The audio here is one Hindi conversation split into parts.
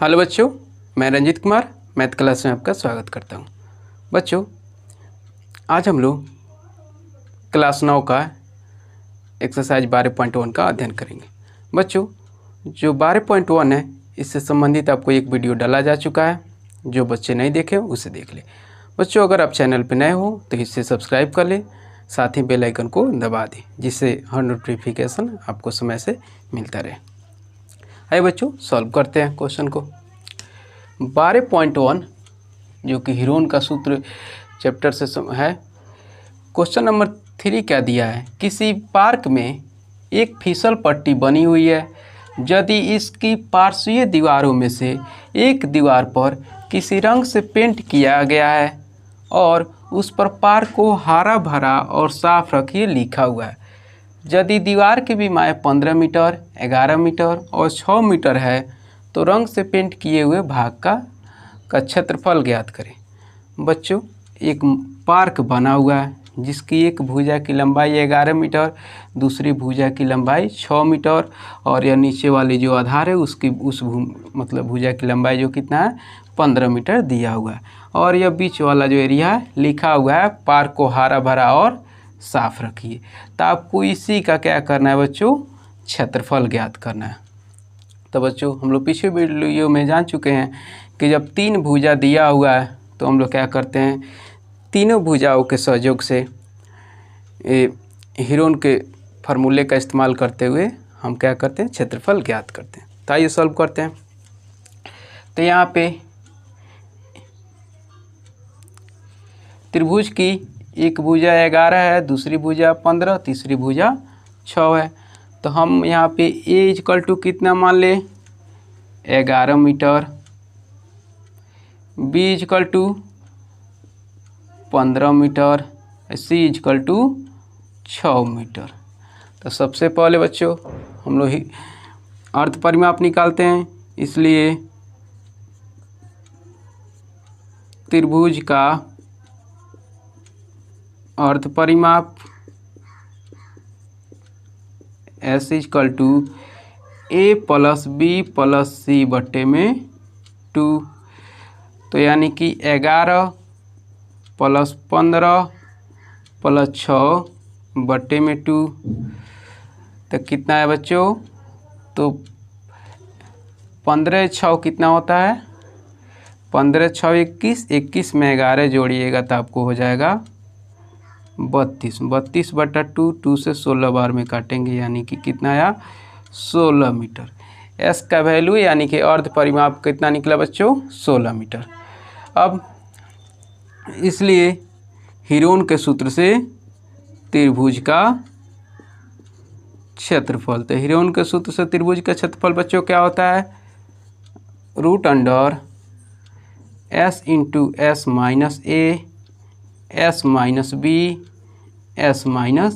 हेलो बच्चों, मैं रंजीत कुमार मैथ क्लास में आपका स्वागत करता हूं। बच्चों, आज हम लोग क्लास 9 का एक्सरसाइज 12.1 का अध्ययन करेंगे। बच्चों, जो 12.1 है इससे संबंधित आपको एक वीडियो डाला जा चुका है। जो बच्चे नहीं देखे उसे देख ले। बच्चों, अगर आप चैनल पर नए हो तो इसे सब्सक्राइब कर ले, साथ ही बेल आइकन को दबा दें, जिससे हर नोटिफिकेशन आपको समय से मिलता रहे। आइए बच्चों, सॉल्व करते हैं क्वेश्चन को। 12.1 जो कि हीरोन का सूत्र चैप्टर से है। क्वेश्चन नंबर 3 क्या दिया है? किसी पार्क में एक फिसल पट्टी बनी हुई है। यदि इसकी पार्श्वीय दीवारों में से एक दीवार पर किसी रंग से पेंट किया गया है और उस पर पार्क को हरा भरा और साफ रखिए लिखा हुआ है। यदि दीवार की विमाएँ 15 मीटर, 11 मीटर और 6 मीटर है तो रंग से पेंट किए हुए भाग का क्षेत्रफल ज्ञात करें। बच्चों, एक पार्क बना हुआ है जिसकी एक भुजा की लंबाई 11 मीटर, दूसरी भुजा की लंबाई 6 मीटर और यह नीचे वाली जो आधार है उसकी मतलब भुजा की लंबाई जो कितना है 15 मीटर दिया हुआ है। और यह बीच वाला जो एरिया है लिखा हुआ है पार्क को हरा भरा और साफ रखिए। तो आपको इसी का क्या करना है बच्चों? क्षेत्रफल ज्ञात करना है। तो बच्चों, हम लोग पिछले वीडियो में जान चुके हैं कि जब 3 भुजा दिया हुआ है तो हम लोग क्या करते हैं, तीनों भुजाओं के सहयोग से हीरोन के फार्मूले का इस्तेमाल करते हुए हम क्या करते हैं, क्षेत्रफल ज्ञात करते हैं। तो आइए सॉल्व करते हैं। तो यहाँ पे त्रिभुज की एक भुजा 11 है, दूसरी भुजा 15, तीसरी भुजा 6 है। तो हम यहाँ पे ए = कितना मान ले 11 मीटर, बी = 15 मीटर, सी = 6 मीटर। तो सबसे पहले बच्चों हम लोग ही अर्ध परिमाप निकालते हैं। इसलिए त्रिभुज का अर्ध परिमाप S = A + B + C बट्टे में 2। तो यानी कि 11 + 15 + 6 बट्टे में 2। तो कितना है बच्चों? तो 15 × 6 कितना होता है? 15 × 6 21, 21 में 11 जोड़िएगा तो आपको हो जाएगा 32। 32/2, 2 से 16 बार में काटेंगे यानी कि कितना आया 16 मीटर। एस का वैल्यू यानी कि अर्ध परिमाप कितना निकला बच्चों? 16 मीटर। अब इसलिए हीरोन के सूत्र से त्रिभुज का क्षेत्रफल, तो हीरोन के सूत्र से त्रिभुज का क्षेत्रफल बच्चों क्या होता है? √(S × S - A S - B S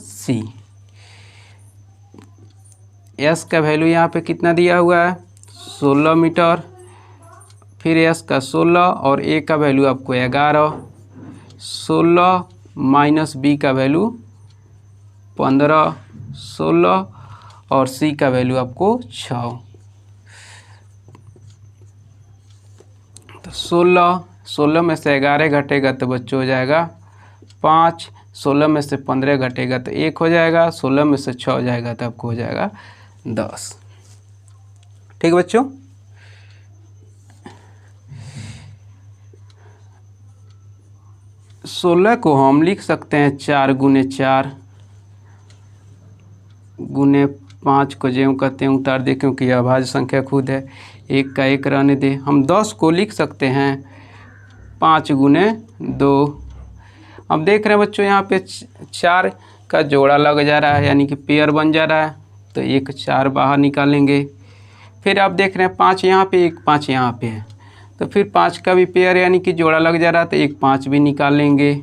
- C। S का वैल्यू यहाँ पे कितना दिया हुआ है 16 मीटर, फिर S का 16 और A का वैल्यू आपको 11, 16 - B का वैल्यू 15, 16 और C का वैल्यू आपको 6। तो 16 में से 11 घटेगा तो बच्चों हो जाएगा 5, 16 में से 15 घटेगा तो 1 हो जाएगा, 16 में से 6 हो जाएगा तो आपको हो जाएगा 10। ठीक है बच्चों। सोलह को हम लिख सकते हैं 4 × 4 × 5 को ज्यों कहते हैं उतार दे, क्योंकि यह अभाज्य संख्या खुद है। 1 का 1 रहने दे। हम 10 को लिख सकते हैं 5 × 2। अब देख रहे हैं बच्चों यहाँ पे 4 का जोड़ा लग जा रहा है यानी कि पेयर बन जा रहा है, तो 1 4 बाहर निकालेंगे। फिर आप देख रहे हैं 5 यहाँ पे, 1 5 यहाँ पे है, तो फिर 5 का भी पेयर यानी कि जोड़ा लग जा रहा है, तो 1 5 भी निकाल लेंगे।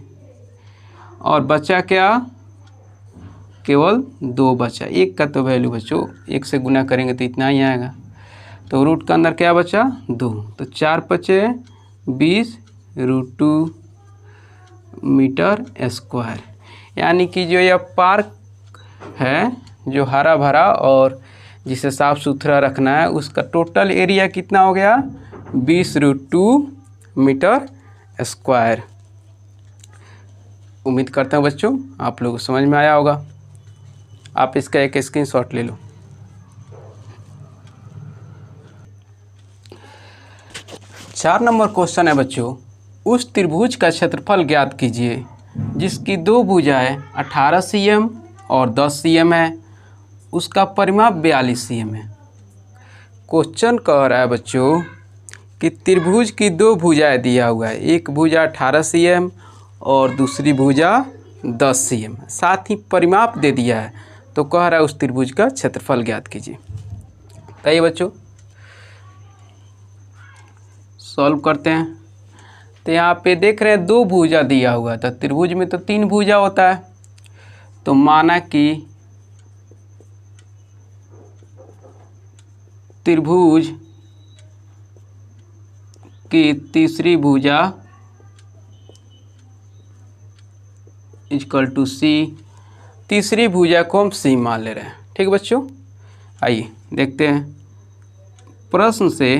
और बचा क्या? केवल 2 बचा। 1 का तो वैल्यू बच्चों 1 से गुना करेंगे तो इतना ही आएगा। तो रूट का अंदर क्या बचा? 2। तो 4 बचे 20 √2 मीटर स्क्वायर। यानी कि जो यह पार्क है जो हरा भरा और जिसे साफ़ सुथरा रखना है उसका टोटल एरिया कितना हो गया? 20√2 मीटर स्क्वायर। उम्मीद करता हूँ बच्चों आप लोगों को समझ में आया होगा। आप इसका एक स्क्रीनशॉट ले लो। चार नंबर क्वेश्चन है बच्चों, उस त्रिभुज का क्षेत्रफल ज्ञात कीजिए जिसकी दो भुजाएं 18 cm और 10 cm है, उसका परिमाप 42 cm है। क्वेश्चन कह रहा है बच्चों कि त्रिभुज की दो भुजाएं दिया हुआ है, एक भुजा 18 cm और दूसरी भुजा 10 cm, साथ ही परिमाप दे दिया है। तो कह रहा है उस त्रिभुज का क्षेत्रफल ज्ञात कीजिए। बताइए बच्चों, सॉल्व करते हैं। तो यहाँ पे देख रहे हैं दो भुजा दिया हुआ था, त्रिभुज में तो 3 भुजा होता है। तो माना कि त्रिभुज की तीसरी भुजा इक्वल टू सी, तीसरी भुजा को हम सी मान ले रहे हैं। ठीक बच्चों, आइए देखते हैं प्रश्न से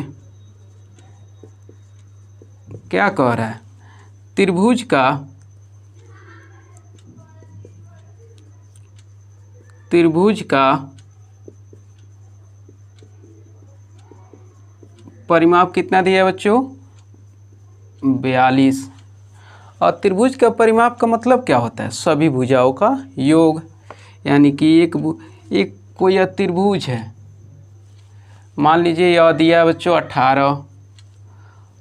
क्या कह रहा है। त्रिभुज का परिमाप कितना दिया है बच्चों, 42। और त्रिभुज का परिमाप का मतलब क्या होता है, सभी भुजाओं का योग। यानी कि एक कोई यह त्रिभुज है, मान लीजिए यह दिया है बच्चों 18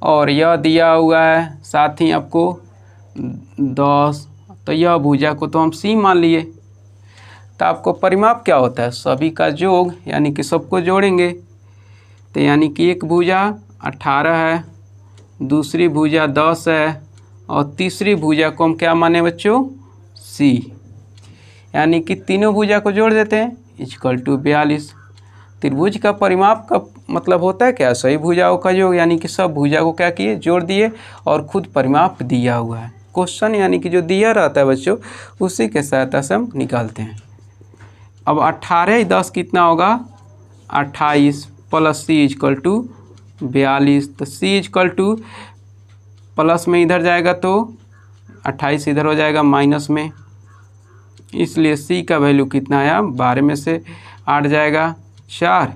और यह दिया हुआ है साथ ही आपको 10, तो यह भुजा को तो हम सी मान लिए। तो आपको परिमाप क्या होता है, सभी का योग, यानी कि सबको जोड़ेंगे। तो यानी कि एक भुजा 18 है, दूसरी भुजा 10 है और तीसरी भुजा को हम क्या माने बच्चों, सी। यानी कि तीनों भुजा को जोड़ देते हैं इक्वल टू 42। त्रिभुज का परिमाप का मतलब होता है क्या, सही भुजाओं का योग। यानी कि सब भुजा को क्या किए, जोड़ दिए और खुद परिमाप दिया हुआ है। क्वेश्चन यानी कि जो दिया रहता है बच्चों उसी के सहायता से हम निकालते हैं। अब 18 10 कितना होगा, 28 प्लस सी इक्वल टू 42। तो सी इक्वल टू प्लस में इधर जाएगा तो 28 इधर हो जाएगा माइनस में, इसलिए सी का वैल्यू कितना आया, 12 में से 8 जाएगा 4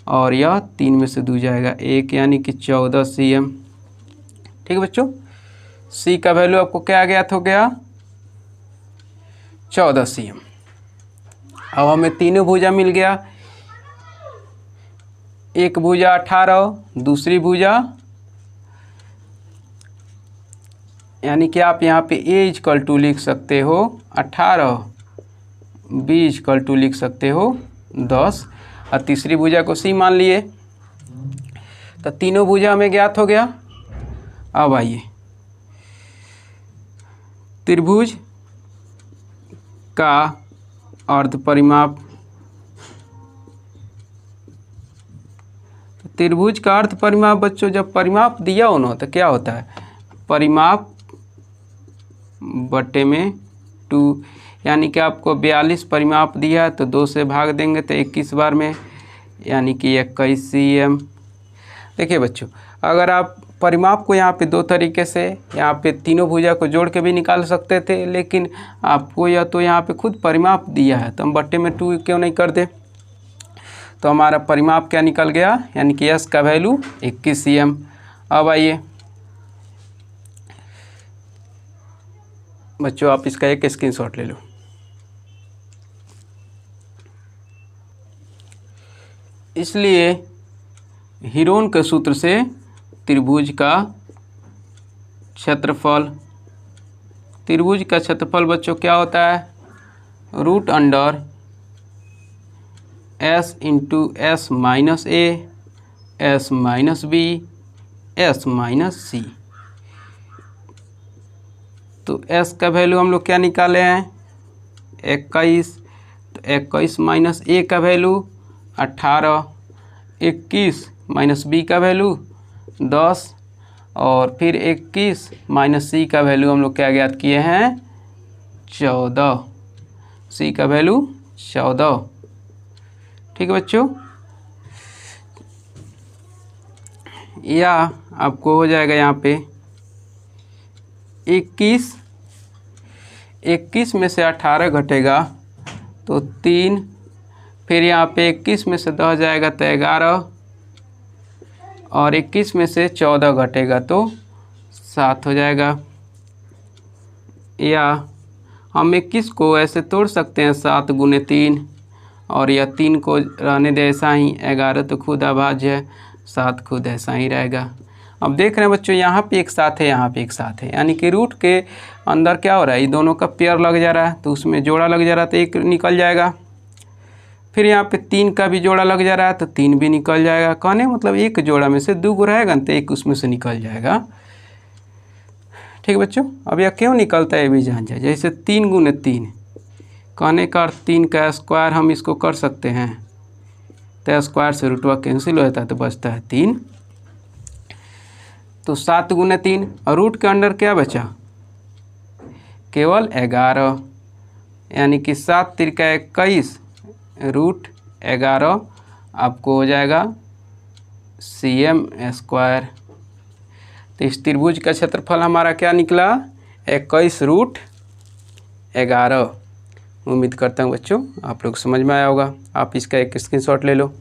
और यह 3 में से 2 जाएगा 1, यानी कि 14 cm। ठीक है बच्चों, सी का वैल्यू आपको क्या ज्ञात हो गया, 14 cm। अब हमें तीनों भुजा मिल गया, एक भुजा 18, दूसरी भुजा, यानी कि आप यहाँ पे a इक्वल टू लिख सकते हो 18, b इक्वल टू लिख सकते हो 10 और तीसरी भुजा को सी मान लिए। तो तीनों भुजा हमें ज्ञात हो गया। अब आइए त्रिभुज का अर्ध परिमाप। त्रिभुज का अर्ध परिमाप बच्चों, जब परिमाप दिया हो ना तो क्या होता है, परिमाप बटे में 2। यानी कि आपको 42 परिमाप दिया है तो 2 से भाग देंगे तो 21 बार में, यानी कि 21 cm। देखिए बच्चों, अगर आप परिमाप को यहाँ पे दो तरीके से, यहाँ पे तीनों भुजा को जोड़ के भी निकाल सकते थे, लेकिन आपको या तो यहाँ पे खुद परिमाप दिया है तो हम बट्टे में 2 क्यों नहीं कर दे। तो हमारा परिमाप क्या निकल गया, यानी कि एस का वैल्यू 21 cm। अब आइए बच्चों, आप इसका एक स्क्रीनशॉट ले लो। इसलिए हीरोन के सूत्र से त्रिभुज का क्षेत्रफल, त्रिभुज का क्षेत्रफल बच्चों क्या होता है, root under S into S minus A, S minus B, S minus C. तो एस का वैल्यू हम लोग क्या निकाले हैं, 21। तो 21 माइनस ए का वैल्यू 18, 21 माइनस बी का वैल्यू 10 और फिर 21 माइनस सी का वैल्यू हम लोग क्या ज्ञात किए हैं, 14। सी का वैल्यू 14। ठीक है बच्चों, या आपको हो जाएगा यहाँ पे 21 में से 18 घटेगा तो 3, फिर यहाँ पे 21 में से 10 जाएगा तो 11, और 21 में से 14 घटेगा तो 7 हो जाएगा। या हम 21 को ऐसे तोड़ सकते हैं 7 गुने 3, और यह 3 को रहने दे ऐसा ही, 11 तो खुद अभाज्य है, 7 खुद ऐसा ही रहेगा। अब देख रहे हैं बच्चों यहाँ पे एक साथ है, यहाँ पे एक साथ है, यानी कि रूट के अंदर क्या हो रहा है, ये दोनों का पेयर लग जा रहा है तो उसमें जोड़ा लग जा रहा है तो 1 निकल जाएगा। फिर यहाँ पे 3 का भी जोड़ा लग जा रहा है तो 3 भी निकल जाएगा। कहने मतलब एक जोड़ा में से 2 रहेगा तो 1 उसमें से निकल जाएगा। ठीक है बच्चों, अब यह क्यों निकलता है ये भी जान जाए। जैसे 3 गुने 3, कहने का 3 का स्क्वायर हम इसको कर सकते हैं तो स्क्वायर से रूटवा कैंसिल हो जाता है तो बचता है 3। तो 7 गुने 3, और रूट के अंदर क्या बचा, केवल 11, यानी कि 7 तिरका 21 रूट 11 आपको हो जाएगा cm स्क्वायर। तो इस त्रिभुज का क्षेत्रफल हमारा क्या निकला, 21 रूट 11। उम्मीद करता हूँ बच्चों आप लोग समझ में आया होगा। आप इसका एक स्क्रीनशॉट ले लो।